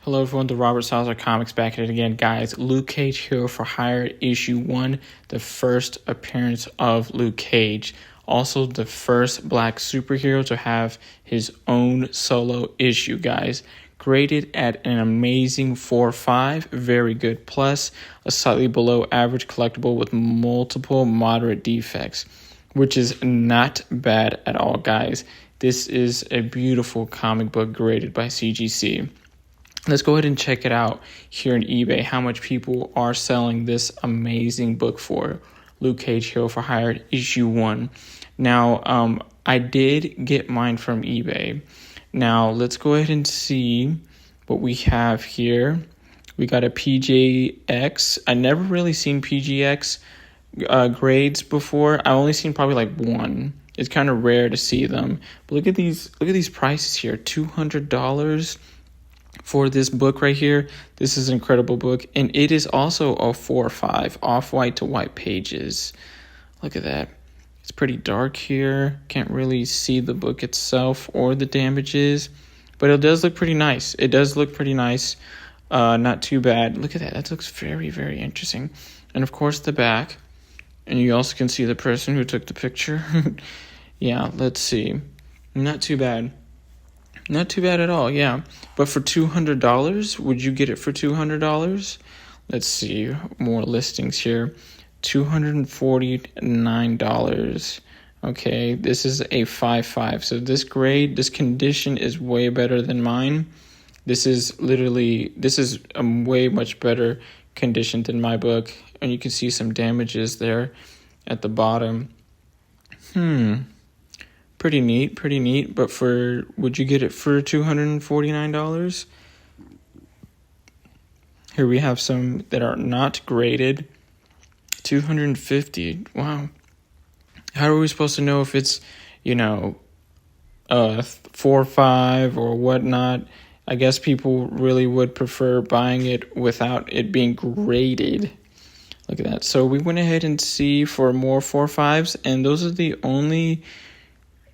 Hello everyone, the Robert Salazar Comics back at it again. Guys, Luke Cage Hero for Hire issue 1, the first appearance of Luke Cage. Also the first black superhero to have his own solo issue, guys. Graded at an amazing 4.5, very good plus, a slightly below average collectible with multiple moderate defects, which is not bad at all, guys. This is a beautiful comic book graded by CGC. Let's go ahead and check it out here on eBay, how much people are selling this amazing book for. Luke Cage Hero for Hire issue 1. Now, I did get mine from eBay. Now, let's go ahead and see what we have here. We got a PJX. I never really seen PGX grades before. I only seen probably like one. It's kind of rare to see them. But look at these prices here. $200 for this book right here. This is an incredible book, and it is also a 4.5 off-white to white pages. Look at that. It's pretty dark here. Can't really see the book itself or the damages, but it does look pretty nice. It does look pretty nice. Not too bad. Look at that. That looks very, very interesting. And of course the back, and you also can see the person who took the picture. Yeah, let's see. Not too bad. Not too bad at all, yeah. But for $200, would you get it for $200? Let's see, more listings here. $249. Okay, this is a 5.5. So this grade, this condition is way better than mine. This is a way much better condition than my book. And you can see some damages there at the bottom. Pretty neat. But would you get it for $249? Here we have some that are not graded. $250. Wow. How are we supposed to know if it's, 4.5 or whatnot? I guess people really would prefer buying it without it being graded. Look at that. So we went ahead and see for more 4.5s, and those are the only.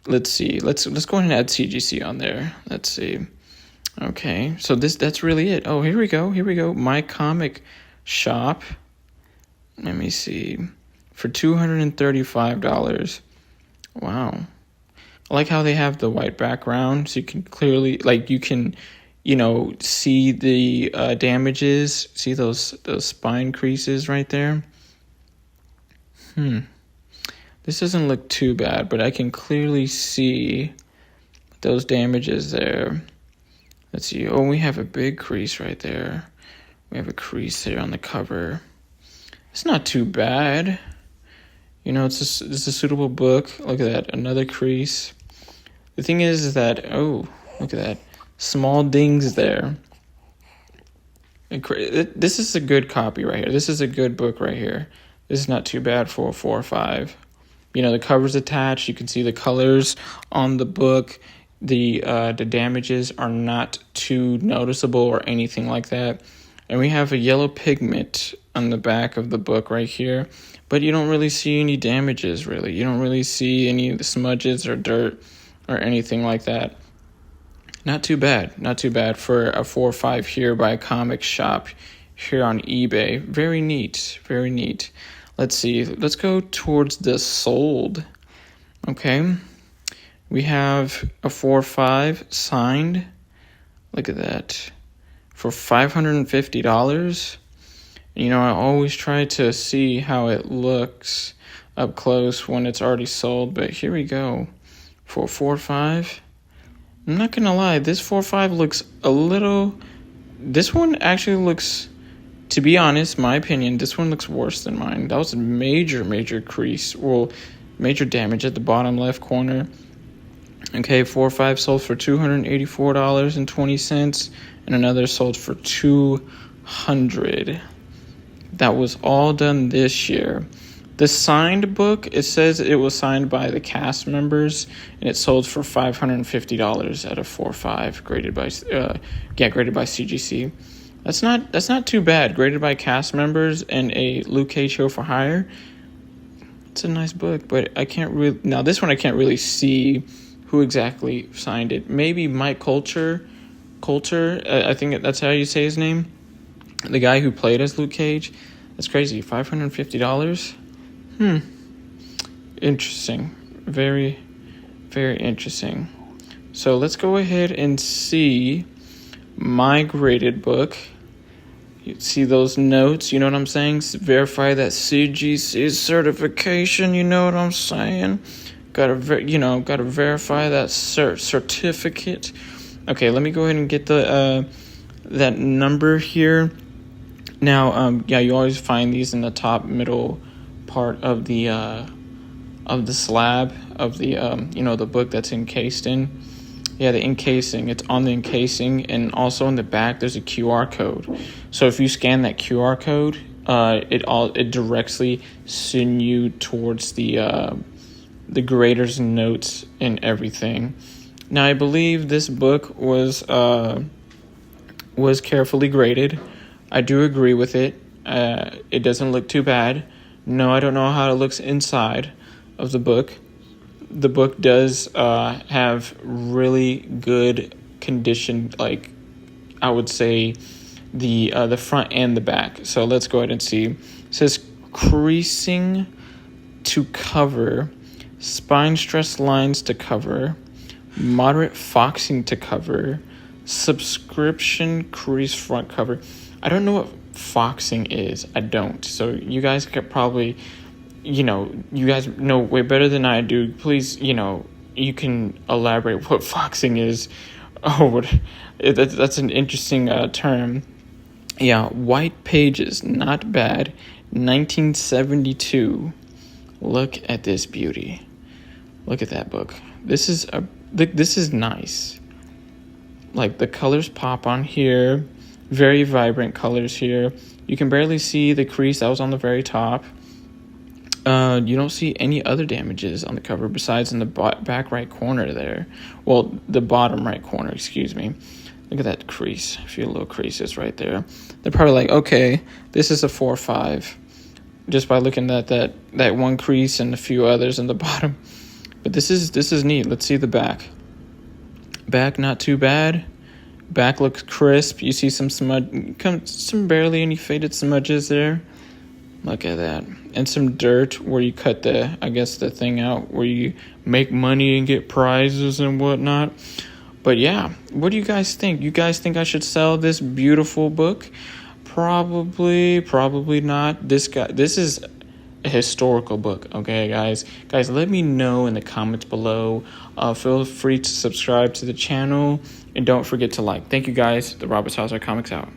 Let's see. Let's go ahead and add CGC on there. Let's see. Okay. So that's really it. Oh, here we go. My Comic Shop. Let me see. For $235. Wow. I like how they have the white background, so you can clearly, see the damages. See those spine creases right there? This doesn't look too bad, but I can clearly see those damages there. Let's see. Oh, we have a big crease right there. We have a crease there on the cover. It's not too bad. It's a suitable book. Look at that. Another crease. The thing is that, oh, look at that. Small dings there. This is a good copy right here. This is a good book right here. This is not too bad for a 4.5. The cover's attached. You can see the colors on the book. The damages are not too noticeable or anything like that. And we have a yellow pigment on the back of the book right here. But you don't really see any damages, really. You don't really see any of the smudges or dirt or anything like that. Not too bad. Not too bad for a 4.5 here by Comic Shop here on eBay. Very neat. Very neat. Let's see. Let's go towards the sold. Okay. We have a 4.5 signed. Look at that. For $550. I always try to see how it looks up close when it's already sold. But here we go. For 4.5. I'm not going to lie. This 4.5 looks a little. This one actually looks. To be honest, my opinion, this one looks worse than mine. That was a major crease. Well, major damage at the bottom left corner. Okay, 4.5 sold for $284.20, and another sold for $200. That was all done this year. The signed book, it says it was signed by the cast members, and it sold for $550 at a 4.5, graded by CGC. That's not too bad. Graded by cast members and a Luke Cage Hero for Hire. It's a nice book, but I can't really. Now this one I can't really see who exactly signed it. Maybe Mike Culture Coulter, I think that's how you say his name. The guy who played as Luke Cage. That's crazy. $550? Interesting. Very, very interesting. So let's go ahead and see my graded book. You see those notes, you know what I'm saying? Verify that CGC certification, you know what I'm saying? Gotta verify that certificate. Okay, let me go ahead and get the that number here. Now, you always find these in the top middle part of the slab of the the book that's encased in. Yeah, the encasing. It's on the encasing, and also in the back there's a QR code. So if you scan that QR code, it directly send you towards the grader's notes and everything. Now I believe this book was carefully graded. I do agree with it. It doesn't look too bad. No, I don't know how it looks inside of the book. The book does have really good condition, like I would say the front and the back. So let's go ahead and see. It says creasing to cover, spine stress lines to cover, moderate foxing to cover, subscription crease front cover. I don't know what foxing is. I don't. So you guys could probably, you guys know way better than I do. Please, you can elaborate what foxing is. Oh, that's an interesting term. Yeah, White Pages, not bad. 1972. Look at this beauty. Look at that book. This is nice. Like the colors pop on here. Very vibrant colors here. You can barely see the crease that was on the very top. You don't see any other damages on the cover besides in the back right corner there. Well, the bottom right corner, excuse me. Look at that crease. A few little creases right there. They're probably like, okay, this is a 4 or 5. Just by looking at that one crease and a few others in the bottom. But this is neat. Let's see the back. Back not too bad. Back looks crisp. You see some barely any faded smudges there. Look at that. And some dirt where you cut the thing out where you make money and get prizes and whatnot. But yeah, what do you guys think? You guys think I should sell this beautiful book? Probably not. This is a historical book, okay, guys? Guys, let me know in the comments below. Feel free to subscribe to the channel, and don't forget to like. Thank you, guys. The Robert Salazar Comics out.